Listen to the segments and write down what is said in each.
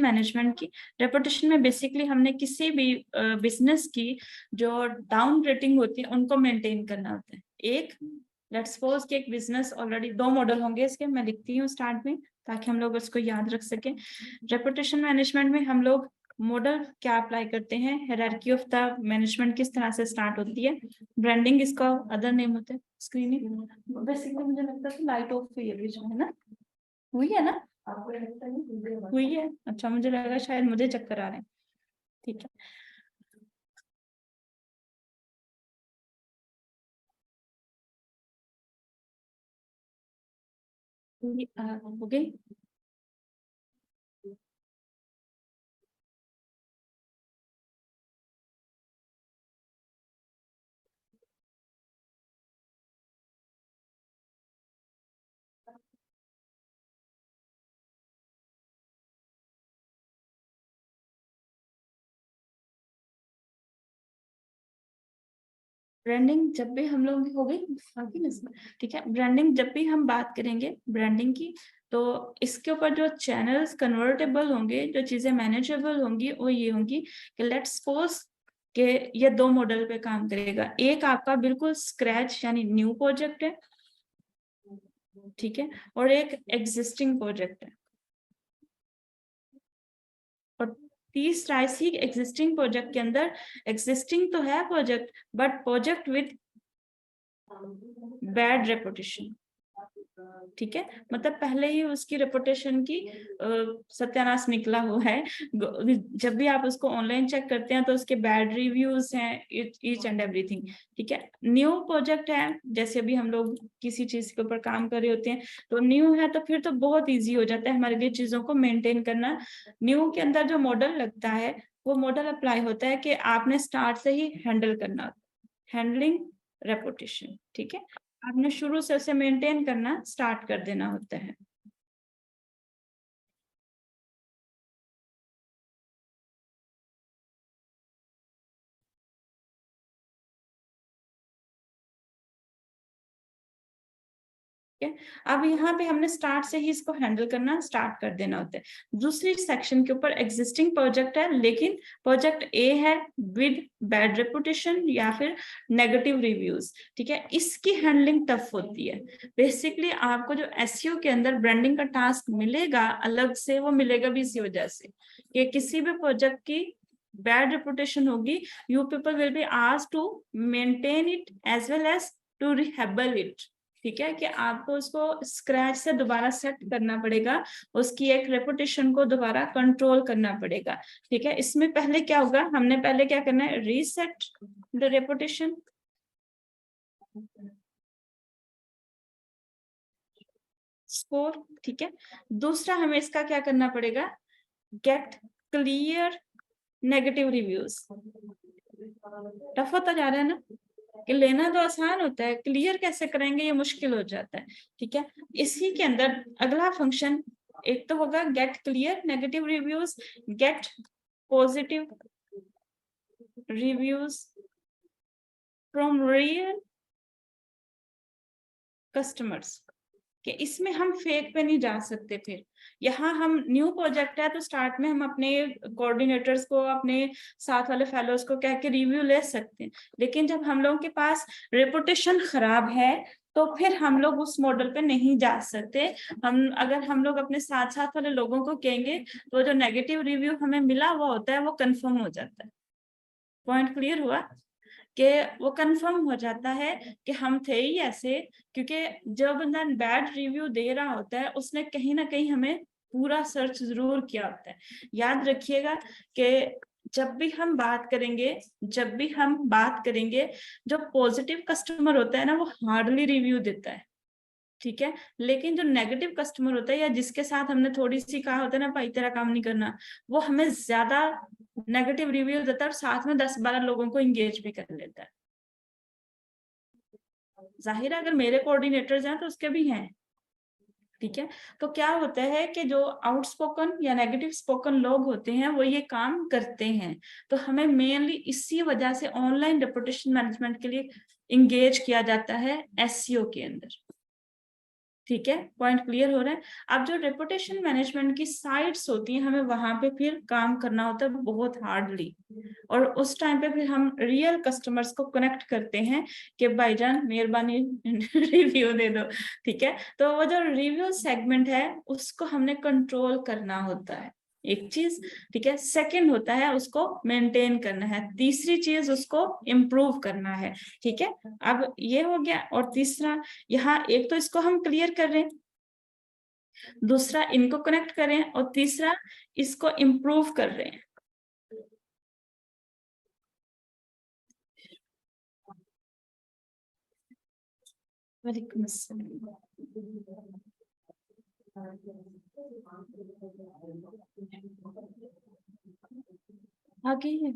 Management की। Reputation में basically हमने किसी भी बिजनेस की जो डाउन रेटिंग होती है उनको मेंटेन करना होता है। एक लेट्स सपोज कि एक बिजनेस ऑलरेडी, 2 मॉडल होंगे इसके, मैं लिखती हूँ स्टार्ट में ताकि हम लोग उसको याद रख सकें। रेपुटेशन मैनेजमेंट में हम लोग मॉडल क्या अप्लाई करते हैं, हायरार्की ऑफ द मैनेजमेंट किस तरह से स्टार्ट होती है, ब्रांडिंग इसका अदर नेम होता है, स्क्रीनिंग बेसिकली मुझे लगता है लाइट ऑफ हुई है बीच में, है ना, हुई है ना, हुई है, अच्छा मुझे लगा शायद मुझे चक्कर आ रहे हैं, ठीक है। हो गई। ब्रांडिंग जब भी हम लोग, हो गई बाकी ना, ठीक है। ब्रांडिंग जब भी हम बात करेंगे ब्रांडिंग की, तो इसके ऊपर जो चैनल्स कन्वर्टेबल होंगे, जो चीजें मैनेजेबल होंगी, वो ये होंगी कि लेट्स सपोज कि ये 2 मॉडल पे काम करेगा। एक आपका बिल्कुल स्क्रैच यानी न्यू प्रोजेक्ट है, ठीक है, और एक एग्जिस्टिंग प्रोजेक्ट है। और तीसरा इसी एग्जिस्टिंग प्रोजेक्ट के अंदर, एग्जिस्टिंग तो है project but project with bad reputation, ठीक है, मतलब पहले ही उसकी रेपुटेशन की सत्यानाश निकला हुआ है। जब भी आप उसको ऑनलाइन चेक करते हैं तो उसके बैड रिव्यूज हैं, ईच एंड एवरीथिंग, ठीक है। न्यू प्रोजेक्ट है, जैसे अभी हम लोग किसी चीज के ऊपर काम कर रहे होते हैं तो न्यू है, तो फिर तो बहुत इजी हो जाता है हमारे लिए चीजों को मेंटेन करना। न्यू के अंदर जो मॉडल लगता है वो मॉडल अप्लाई होता है कि आपने स्टार्ट से ही हैंडल करना, हैंडलिंग रेपुटेशन, ठीक है, आपने शुरू से उसे मेंटेन करना स्टार्ट कर देना होता है। अब यहाँ पे हमने स्टार्ट से ही इसको हैंडल करना स्टार्ट कर देना होता है। दूसरी सेक्शन के ऊपर एग्जिस्टिंग प्रोजेक्ट है, लेकिन प्रोजेक्ट ए है विद बैड रेपुटेशन या फिर नेगेटिव रिव्यूज, ठीक है, इसकी हैंडलिंग टफ होती है। बेसिकली आपको जो एसईओ के अंदर ब्रांडिंग का टास्क मिलेगा अलग से, वो मिलेगा भी इसी वजह से कि किसी भी प्रोजेक्ट की बैड रेपुटेशन होगी, you people will be asked to maintain it as well as to rehabilitate it, ठीक है, कि आपको उसको स्क्रैच से दोबारा सेट करना पड़ेगा, उसकी एक रेपुटेशन को दोबारा कंट्रोल करना पड़ेगा, ठीक है। इसमें पहले क्या होगा, हमने पहले क्या करना है, रीसेट द रेपुटेशन, स्कोर, ठीक है। दूसरा हमें इसका क्या करना पड़ेगा, get clear negative reviews. Tough होता जा रहा है ना, कि लेना तो आसान होता है, क्लियर कैसे करेंगे ये मुश्किल हो जाता है, ठीक है। इसी के अंदर अगला फंक्शन एक तो होगा get clear negative reviews, gate positive reviews from real customers, कि इसमें हम फेक पे नहीं जा सकते। फिर यहाँ हम न्यू प्रोजेक्ट है तो स्टार्ट में हम अपने कोऑर्डिनेटर्स को, अपने साथ वाले फेलोज को कह के रिव्यू ले सकते हैं, लेकिन जब हम लोगों के पास रेपुटेशन खराब है तो फिर हम लोग उस मॉडल पे नहीं जा सकते। अगर हम लोग अपने साथ साथ वाले लोगों को कहेंगे तो जो नेगेटिव रिव्यू हमें मिला हुआ होता है वो कंफर्म हो जाता है। पॉइंट क्लियर हुआ कि वो कंफर्म हो जाता है कि हम थे ही ऐसे, क्योंकि जो बंदा बैड रिव्यू दे रहा होता है उसने कहीं ना कहीं हमें पूरा सर्च जरूर किया होता है। याद रखिएगा कि जब भी हम बात करेंगे, जो पॉजिटिव कस्टमर होता है ना वो हार्डली रिव्यू देता है, ठीक है, लेकिन जो नेगेटिव कस्टमर होता है या जिसके साथ हमने थोड़ी सी कहा होता है ना भाई तेरा काम नहीं करना, वो हमें ज्यादा नेगेटिव रिव्यू देता है और साथ में 10-12 लोगों को इंगेज भी कर लेता है। जाहिर है अगर मेरे कोऑर्डिनेटर्स हैं तो उसके भी हैं, ठीक है। तो क्या होता है कि जो आउटस्पोकन या नेगेटिव स्पोकन लोग होते हैं वो ये काम करते हैं, तो हमें मेनली इसी वजह से ऑनलाइन रेपुटेशन मैनेजमेंट के लिए इंगेज किया जाता है एसईओ के अंदर। ठीक है, पॉइंट क्लियर हो रहा है। अब जो रेपुटेशन मैनेजमेंट की साइट्स होती हैं, हमें वहां पे फिर काम करना होता है बहुत हार्डली, और उस टाइम पे फिर हम रियल कस्टमर्स को कनेक्ट करते हैं कि भाईजान मेहरबानी रिव्यू दे दो। ठीक है, तो वो जो रिव्यू सेगमेंट है उसको हमने कंट्रोल करना होता है, एक चीज। ठीक है, सेकंड होता है उसको मेंटेन करना है, तीसरी चीज उसको इम्प्रूव करना है। ठीक है, अब ये हो गया। और तीसरा, यहाँ एक तो इसको हम क्लियर कर रहे हैं, दूसरा इनको कनेक्ट कर रहे हैं, और तीसरा इसको इम्प्रूव कर रहे हैं। वालेकुम अस्सलाम। आगे है।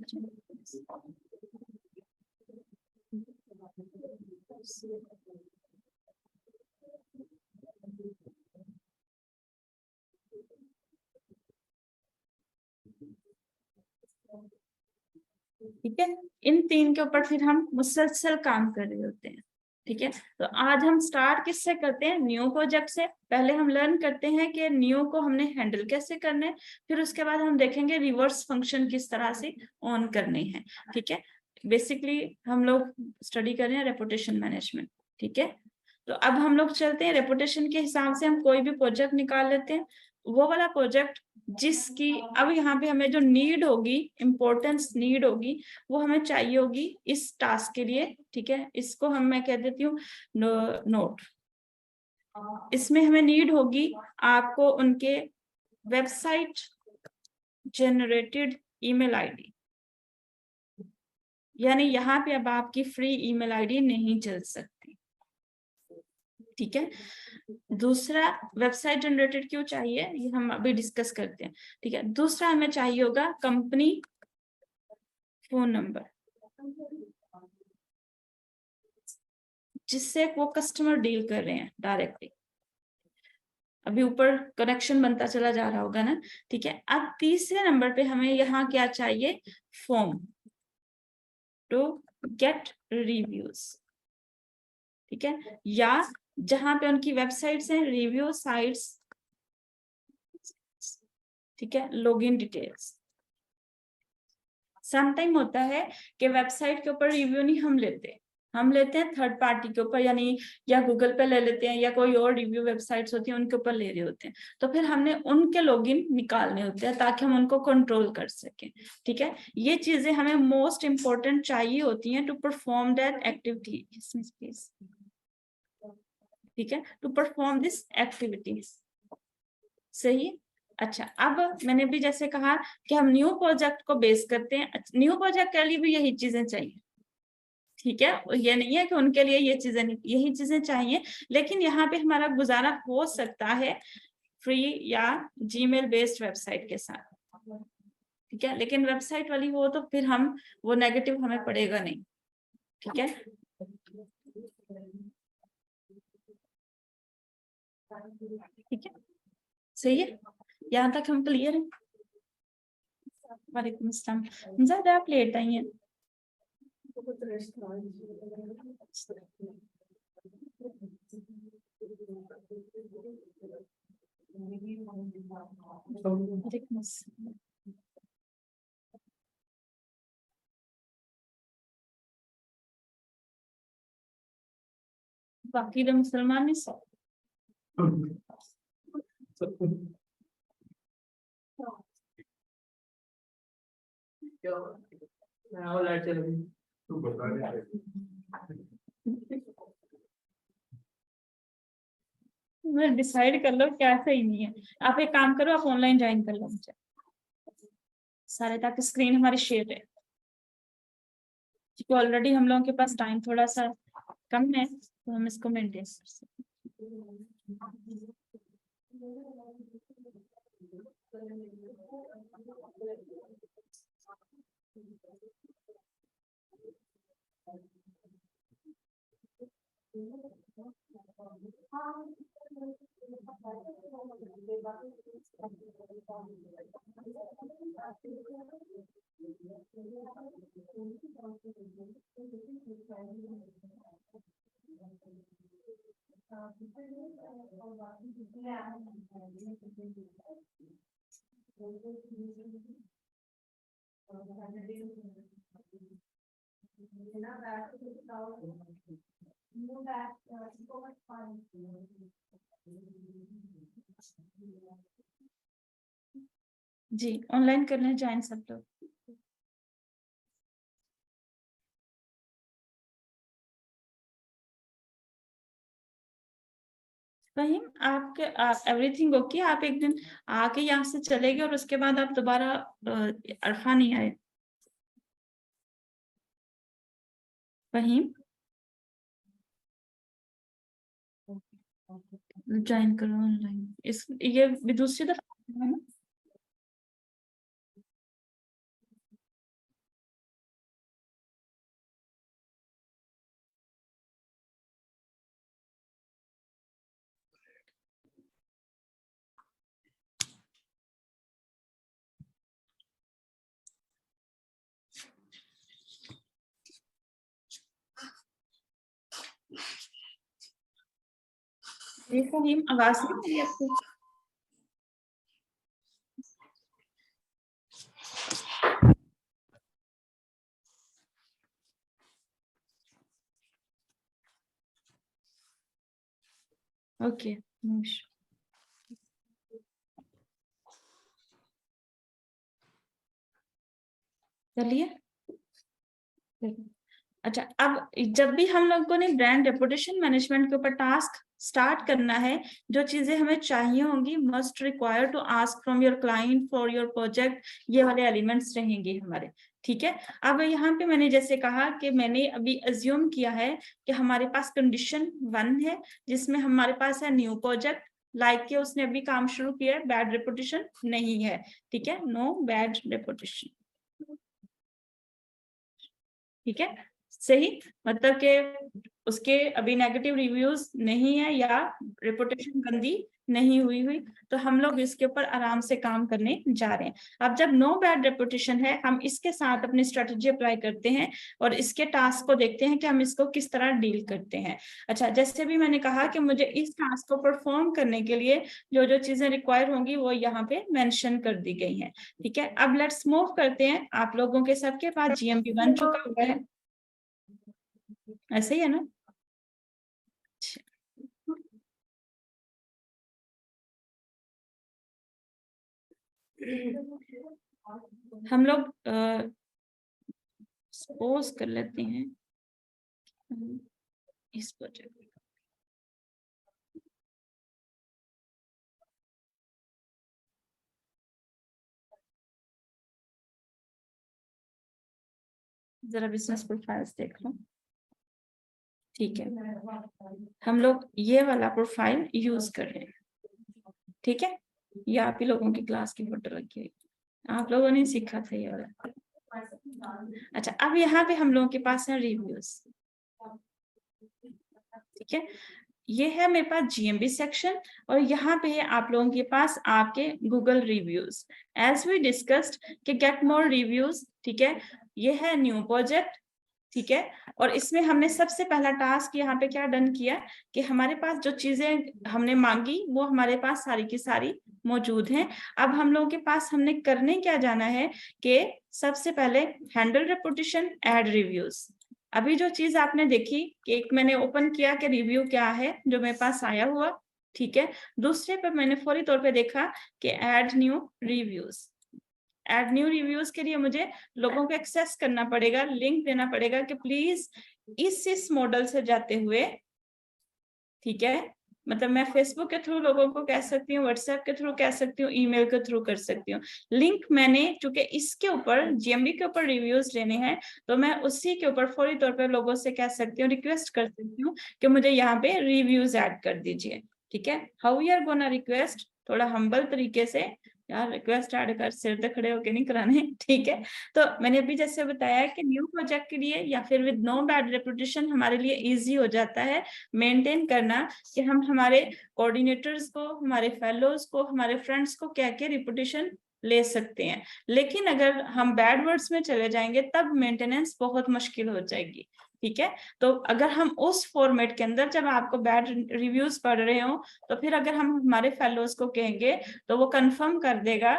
ठीक है, इन तीन के ऊपर फिर हम मुसलसल काम कर रहे होते हैं। ठीक है, तो आज हम स्टार्ट किससे करते हैं? न्यू प्रोजेक्ट से। पहले हम लर्न करते हैं कि न्यू को हमने हैंडल कैसे करना है, फिर उसके बाद हम देखेंगे रिवर्स फंक्शन किस तरह से ऑन करने हैं। ठीक है, बेसिकली हम लोग स्टडी कर रहे हैं रेपुटेशन मैनेजमेंट। ठीक है, तो अब हम लोग चलते हैं रेपुटेशन के हिसाब से हम कोई भी प्रोजेक्ट निकाल लेते हैं, वो वाला प्रोजेक्ट जिसकी अब यहाँ पे हमें जो नीड होगी, इम्पोर्टेंस नीड होगी, वो हमें चाहिए होगी इस टास्क के लिए। ठीक है, इसको मैं कह देती हूँ नोट। इसमें हमें नीड होगी आपको उनके वेबसाइट जनरेटेड ईमेल आईडी, यानी यहाँ पे अब आपकी फ्री ईमेल आईडी नहीं चल सकती। ठीक है, दूसरा वेबसाइट जनरेटेड क्यों चाहिए ये हम अभी डिस्कस करते हैं। ठीक है, दूसरा हमें चाहिए होगा कंपनी फोन नंबर, जिससे वो कस्टमर डील कर रहे हैं डायरेक्टली। अभी ऊपर कनेक्शन बनता चला जा रहा होगा ना। ठीक है, अब तीसरे नंबर पे हमें यहाँ क्या चाहिए? Form to get reviews. ठीक है, या जहां पे उनकी वेबसाइट्स हैं, रिव्यू साइट्स। ठीक है, लॉगिन डिटेल्स। समटाइम होता है कि वेबसाइट के ऊपर रिव्यू नहीं हम लेते, हम लेते हैं थर्ड पार्टी के ऊपर, यानी या गूगल पे ले लेते हैं, या कोई और रिव्यू वेबसाइट्स होती हैं उनके ऊपर ले रहे होते हैं। तो फिर हमने उनके लॉगिन निकालने होते हैं ताकि हम उनको कंट्रोल कर सकें। ठीक है, ये चीजें हमें मोस्ट इंपॉर्टेंट चाहिए होती हैं टू परफॉर्म दैट एक्टिविटी। ठीक है, टू परफॉर्म दिस एक्टिविटी। सही है। अच्छा, अब मैंने भी जैसे कहा कि हम न्यू प्रोजेक्ट को बेस करते हैं, न्यू प्रोजेक्ट के लिए भी यही चीजें चाहिए। ठीक है, ये नहीं है कि उनके लिए ये चीजें नहीं, यही चीजें चाहिए, लेकिन यहाँ पे हमारा गुजारा हो सकता है फ्री या जीमेल बेस्ड वेबसाइट के साथ। ठीक है, लेकिन वेबसाइट वाली हो तो फिर हम वो नेगेटिव हमें पड़ेगा नहीं। ठीक है, ठीक है, सही है, यहाँ तक हम क्लियर है। वालेकुम अस्सलाम। ज्यादा आप लेट आई हैं। वालेकुम अस्सलाम। बाकी तो मुसलमान ही सब। डिसाइड कर लो क्या सही नहीं है। आप एक काम करो, आप ऑनलाइन ज्वाइन कर लो मुझे सारे, ताकि स्क्रीन हमारी शेयर है, क्योंकि ऑलरेडी हम लोगों के पास टाइम थोड़ा सा कम है, तो हम इसको मेंटेन कर सकते हैं। जी ऑनलाइन करने जाएं सब लोग। वही आपके एवरीथिंग ओके, आप एक दिन आके यहाँ से चले गए और उसके बाद आप दोबारा अरफा नहीं आए। वही ज्वाइन करो ऑनलाइन, इस ये भी दूसरी दफा है ना। देखो ही आवाज नहीं आ रही आपको। ओके चलिए। अच्छा, अब जब भी हम लोगों ने ब्रांड रेपुटेशन मैनेजमेंट के ऊपर टास्क स्टार्ट करना है, जो चीजें हमें चाहिए होंगी, must require to ask from your client for your project, ये वाले एलिमेंट्स रहेंगे हमारे। ठीक है, अब यहाँ पे मैंने जैसे कहा कि मैंने अभी अज्यूम किया है कि हमारे पास कंडीशन 1 है, जिसमें हमारे पास है न्यू प्रोजेक्ट, लाइक के उसने अभी काम शुरू किया है, बैड रेपुटेशन नहीं है। ठीक है, नो बैड रेपुटेशन। ठीक है, सही, मतलब कि उसके अभी नेगेटिव रिव्यूज नहीं है या रेपुटेशन गंदी नहीं हुई, तो हम लोग इसके ऊपर आराम से काम करने जा रहे हैं। अब जब नो बैड रेपुटेशन है, हम इसके साथ अपनी स्ट्रेटजी अप्लाई करते हैं और इसके टास्क को देखते हैं कि हम इसको किस तरह डील करते हैं। अच्छा, जैसे भी मैंने कहा कि मुझे इस टास्क को परफॉर्म करने के लिए जो जो चीजें रिक्वायर होंगी वो यहाँ पे मेंशन कर दी गई हैं। ठीक है, अब लेट्स मूव करते हैं। आप लोगों के सबके पास जीएमपी बन चुका हुआ है, ऐसे ही है ना। हम लोग सपोज कर लेते हैं इस प्रोजेक्ट, जरा बिजनेस प्रोफाइल्स देख लो। ठीक है, हम लोग ये वाला प्रोफाइल यूज कर रहे हैं। ठीक है, ये आप ही लोगों की क्लास की फोटो रखी हुई, आप लोगों ने सीखा था ये वाला। अच्छा, अब यहाँ पे हम लोगों के पास है रिव्यूज। ठीक है, ये है मेरे पास जीएमबी सेक्शन और यहाँ पे है आप लोगों के पास आपके Google reviews. As we discussed कि गेट मोर रिव्यूज। ठीक है, ये है न्यू प्रोजेक्ट। ठीक है, और इसमें हमने सबसे पहला टास्क यहाँ पे क्या डन किया कि हमारे पास जो चीजें हमने मांगी वो हमारे पास सारी की सारी मौजूद हैं। अब हम लोगों के पास हमने करने क्या जाना है कि सबसे पहले हैंडल रेपुटेशन, ऐड रिव्यूज। अभी जो चीज आपने देखी कि एक मैंने ओपन किया कि रिव्यू क्या है जो मेरे पास आया हुआ। ठीक है, दूसरे पर मैंने फौरी तौर पे देखा कि add new reviews. Add new reviews के लिए मुझे लोगों को एक्सेस करना पड़ेगा, लिंक देना पड़ेगा कि प्लीज इस मॉडल से जाते हुए। ठीक है, मतलब मैं फेसबुक के थ्रू लोगों को कह सकती हूँ, व्हाट्सएप के थ्रू कह सकती हूँ, ईमेल के थ्रू कर सकती हूँ। लिंक मैंने चूंकि इसके ऊपर जीएमबी के ऊपर रिव्यूज लेने हैं, तो मैं उसी के ऊपर फौरी तौर पर लोगों से कह सकती हूँ, रिक्वेस्ट कर सकती हूँ कि मुझे यहाँ पे रिव्यूज ऐड कर दीजिए। ठीक है, how we are gonna request, थोड़ा हम्बल तरीके से, यार रिक्वेस्ट ऐड कर, सिर पे खड़े होके नहीं कराने। ठीक है, तो मैंने अभी जैसे बताया कि न्यू प्रोजेक्ट के लिए या फिर विद नो बैड रेपुटेशन हमारे लिए इजी हो जाता है मेंटेन करना कि हम हमारे कोऑर्डिनेटर्स को, हमारे फेलोज को, हमारे फ्रेंड्स को कह के रेपुटेशन ले सकते हैं। लेकिन अगर हम बैड वर्ड्स में चले जाएंगे तब मेंटेनेंस बहुत मुश्किल हो जाएगी। ठीक है। तो अगर हम उस फॉर्मेट के अंदर जब आपको बैड रिव्यूज पढ़ रहे हो, तो फिर अगर हम हमारे फेलोज को कहेंगे तो वो कंफर्म कर देगा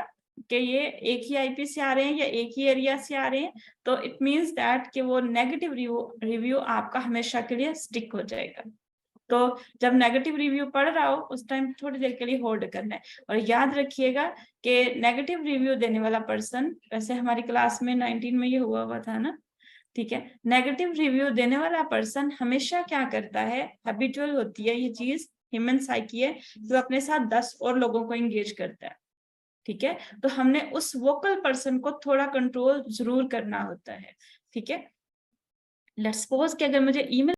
कि ये एक ही आईपी से आ रहे हैं या एक ही एरिया से आ रहे हैं, तो इट मींस दैट कि वो नेगेटिव रिव्यू आपका हमेशा के लिए स्टिक हो जाएगा। तो जब नेगेटिव रिव्यू पढ़ रहा हो उस टाइम थोड़ी देर के लिए होल्ड करना है। और याद रखिएगा कि नेगेटिव रिव्यू देने वाला पर्सन, वैसे हमारी क्लास में 19 में ये हुआ था ना, ठीक है। नेगेटिव रिव्यू देने वाला पर्सन हमेशा क्या करता है, हैबिचुअल होती है ये चीज, ह्यूमन साइकी है, जो अपने साथ 10 और लोगों को एंगेज करता है, ठीक है। तो हमने उस वोकल पर्सन को थोड़ा कंट्रोल जरूर करना होता है, ठीक है। लेट्स सपोज कि अगर मुझे ईमेल